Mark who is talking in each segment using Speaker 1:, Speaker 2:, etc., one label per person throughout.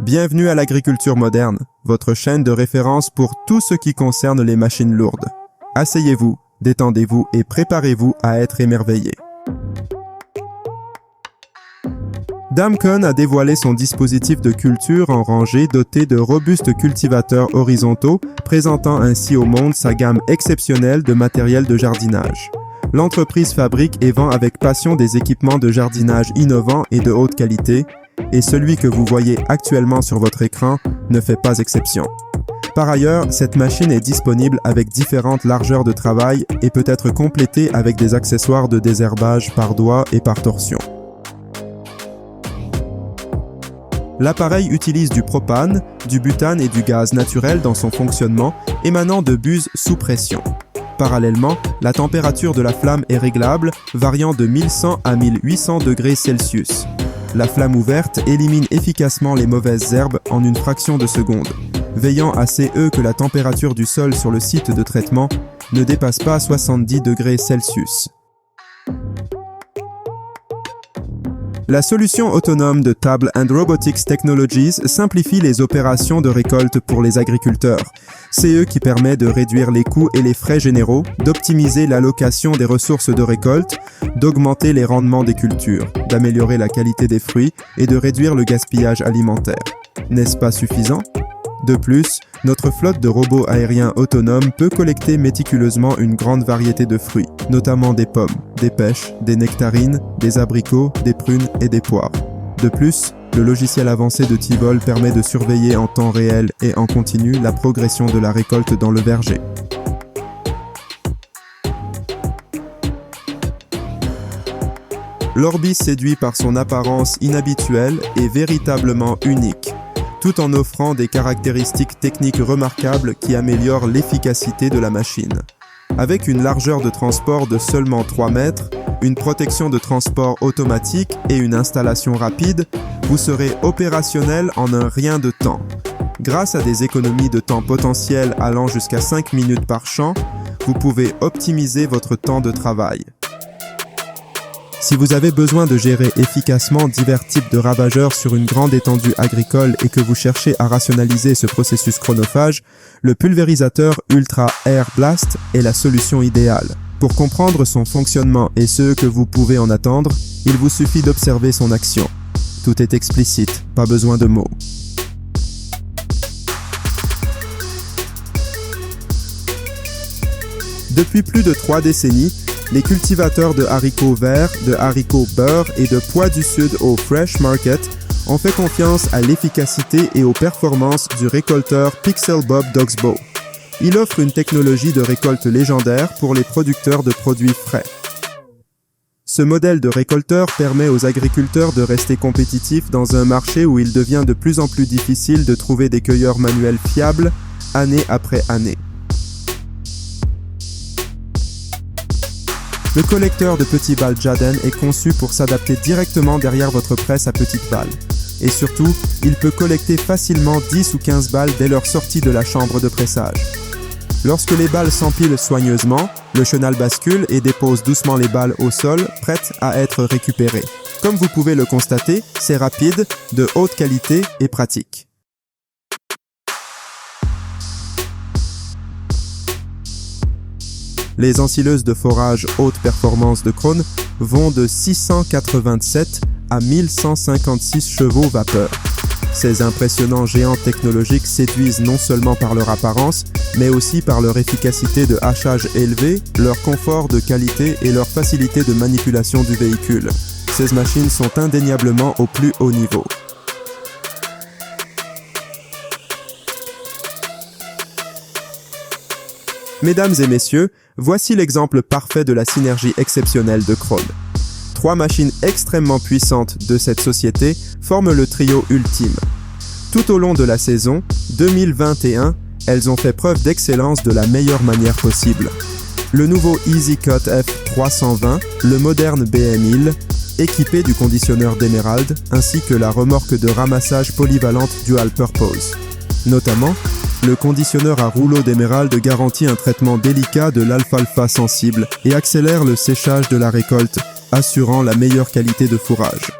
Speaker 1: Bienvenue à l'agriculture moderne, votre chaîne de référence pour tout ce qui concerne les machines lourdes. Asseyez-vous, détendez-vous et préparez-vous à être émerveillés. Damcon a dévoilé son dispositif de culture en rangée doté de robustes cultivateurs horizontaux, présentant ainsi au monde sa gamme exceptionnelle de matériel de jardinage. L'entreprise fabrique et vend avec passion des équipements de jardinage innovants et de haute qualité, et celui que vous voyez actuellement sur votre écran ne fait pas exception. Par ailleurs, cette machine est disponible avec différentes largeurs de travail et peut être complétée avec des accessoires de désherbage par doigt et par torsion. L'appareil utilise du propane, du butane et du gaz naturel dans son fonctionnement, émanant de buses sous pression. Parallèlement, la température de la flamme est réglable, variant de 1100 à 1800 degrés Celsius. La flamme ouverte élimine efficacement les mauvaises herbes en une fraction de seconde, veillant à que la température du sol sur le site de traitement ne dépasse pas 70 degrés Celsius. La solution autonome de Table & Robotics Technologies simplifie les opérations de récolte pour les agriculteurs. CE qui permet de réduire les coûts et les frais généraux, d'optimiser l'allocation des ressources de récolte, d'augmenter les rendements des cultures, d'améliorer la qualité des fruits et de réduire le gaspillage alimentaire. N'est-ce pas suffisant? De plus, notre flotte de robots aériens autonomes peut collecter méticuleusement une grande variété de fruits, notamment des pommes, des pêches, des nectarines, des abricots, des prunes et des poires. De plus, le logiciel avancé de Tivol permet de surveiller en temps réel et en continu la progression de la récolte dans le verger. L'Orbis séduit par son apparence inhabituelle et véritablement unique, tout en offrant des caractéristiques techniques remarquables qui améliorent l'efficacité de la machine. Avec une largeur de transport de seulement 3 mètres, une protection de transport automatique et une installation rapide, vous serez opérationnel en un rien de temps. Grâce à des économies de temps potentielles allant jusqu'à 5 minutes par champ, vous pouvez optimiser votre temps de travail. Si vous avez besoin de gérer efficacement divers types de ravageurs sur une grande étendue agricole et que vous cherchez à rationaliser ce processus chronophage, le pulvérisateur Ultra Air Blast est la solution idéale. Pour comprendre son fonctionnement et ce que vous pouvez en attendre, il vous suffit d'observer son action. Tout est explicite, pas besoin de mots. Depuis plus de 3 décennies, les cultivateurs de haricots verts, de haricots beurre et de pois du sud au Fresh Market ont fait confiance à l'efficacité et aux performances du récolteur Pixel Bob Dogsbow. Il offre une technologie de récolte légendaire pour les producteurs de produits frais. Ce modèle de récolteur permet aux agriculteurs de rester compétitifs dans un marché où il devient de plus en plus difficile de trouver des cueilleurs manuels fiables, année après année. Le collecteur de petits balles Jaden est conçu pour s'adapter directement derrière votre presse à petites balles. Et surtout, il peut collecter facilement 10 ou 15 balles dès leur sortie de la chambre de pressage. Lorsque les balles s'empilent soigneusement, le chenal bascule et dépose doucement les balles au sol, prêtes à être récupérées. Comme vous pouvez le constater, c'est rapide, de haute qualité et pratique. Les ensileuses de forage haute performance de Krone vont de 687 à 1156 chevaux vapeur. Ces impressionnants géants technologiques séduisent non seulement par leur apparence, mais aussi par leur efficacité de hachage élevée, leur confort de qualité et leur facilité de manipulation du véhicule. Ces machines sont indéniablement au plus haut niveau. Mesdames et messieurs, voici l'exemple parfait de la synergie exceptionnelle de Krone. 3 machines extrêmement puissantes de cette société forment le trio ultime. Tout au long de la saison 2021, elles ont fait preuve d'excellence de la meilleure manière possible. Le nouveau EasyCut F320, le moderne BM1000, équipé du conditionneur d'Emerald, ainsi que la remorque de ramassage polyvalente Dual Purpose. Notamment, le conditionneur à rouleau d'Emerald garantit un traitement délicat de l'alfalfa sensible et accélère le séchage de la récolte, assurant la meilleure qualité de fourrage.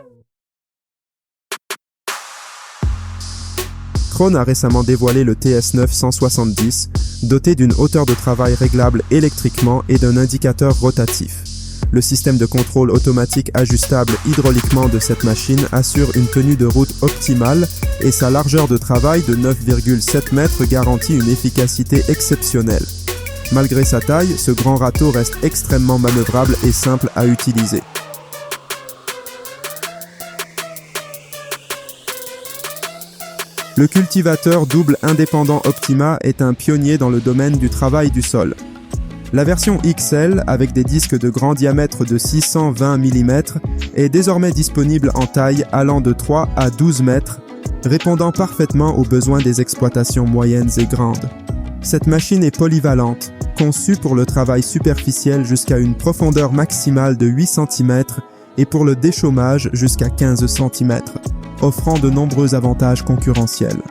Speaker 1: Krone a récemment dévoilé le TS9 170, doté d'une hauteur de travail réglable électriquement et d'un indicateur rotatif. Le système de contrôle automatique ajustable hydrauliquement de cette machine assure une tenue de route optimale et sa largeur de travail de 9,7 mètres garantit une efficacité exceptionnelle. Malgré sa taille, ce grand râteau reste extrêmement manœuvrable et simple à utiliser. Le cultivateur double indépendant Optima est un pionnier dans le domaine du travail du sol. La version XL, avec des disques de grand diamètre de 620 mm, est désormais disponible en taille allant de 3 à 12 mètres, répondant parfaitement aux besoins des exploitations moyennes et grandes. Cette machine est polyvalente, conçue pour le travail superficiel jusqu'à une profondeur maximale de 8 cm et pour le déchômage jusqu'à 15 cm, offrant de nombreux avantages concurrentiels.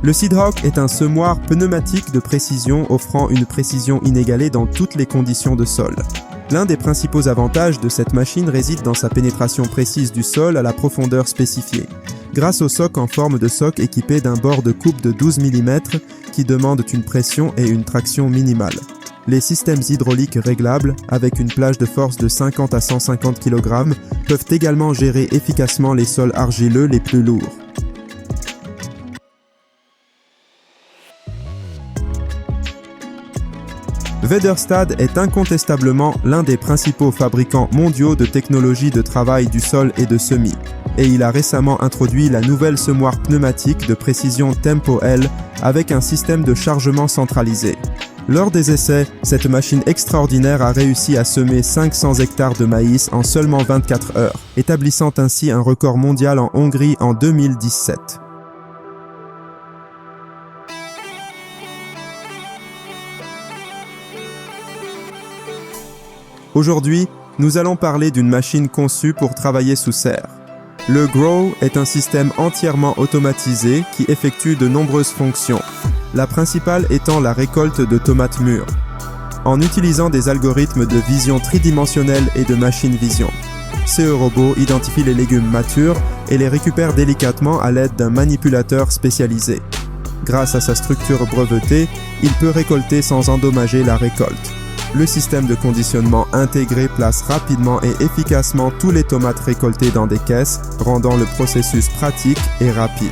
Speaker 1: Le Seedhawk est un semoir pneumatique de précision offrant une précision inégalée dans toutes les conditions de sol. L'un des principaux avantages de cette machine réside dans sa pénétration précise du sol à la profondeur spécifiée, grâce au soc en forme de soc équipé d'un bord de coupe de 12 mm qui demande une pression et une traction minimale. Les systèmes hydrauliques réglables, avec une plage de force de 50 à 150 kg, peuvent également gérer efficacement les sols argileux les plus lourds. Väderstad est incontestablement l'un des principaux fabricants mondiaux de technologies de travail du sol et de semis, et il a récemment introduit la nouvelle semoir pneumatique de précision Tempo L avec un système de chargement centralisé. Lors des essais, cette machine extraordinaire a réussi à semer 500 hectares de maïs en seulement 24 heures, établissant ainsi un record mondial en Hongrie en 2017. Aujourd'hui, nous allons parler d'une machine conçue pour travailler sous serre. Le Grow est un système entièrement automatisé qui effectue de nombreuses fonctions, la principale étant la récolte de tomates mûres, en utilisant des algorithmes de vision tridimensionnelle et de machine vision. Ce robot identifie les légumes matures et les récupère délicatement à l'aide d'un manipulateur spécialisé. Grâce à sa structure brevetée, il peut récolter sans endommager la récolte. Le système de conditionnement intégré place rapidement et efficacement tous les tomates récoltées dans des caisses, rendant le processus pratique et rapide.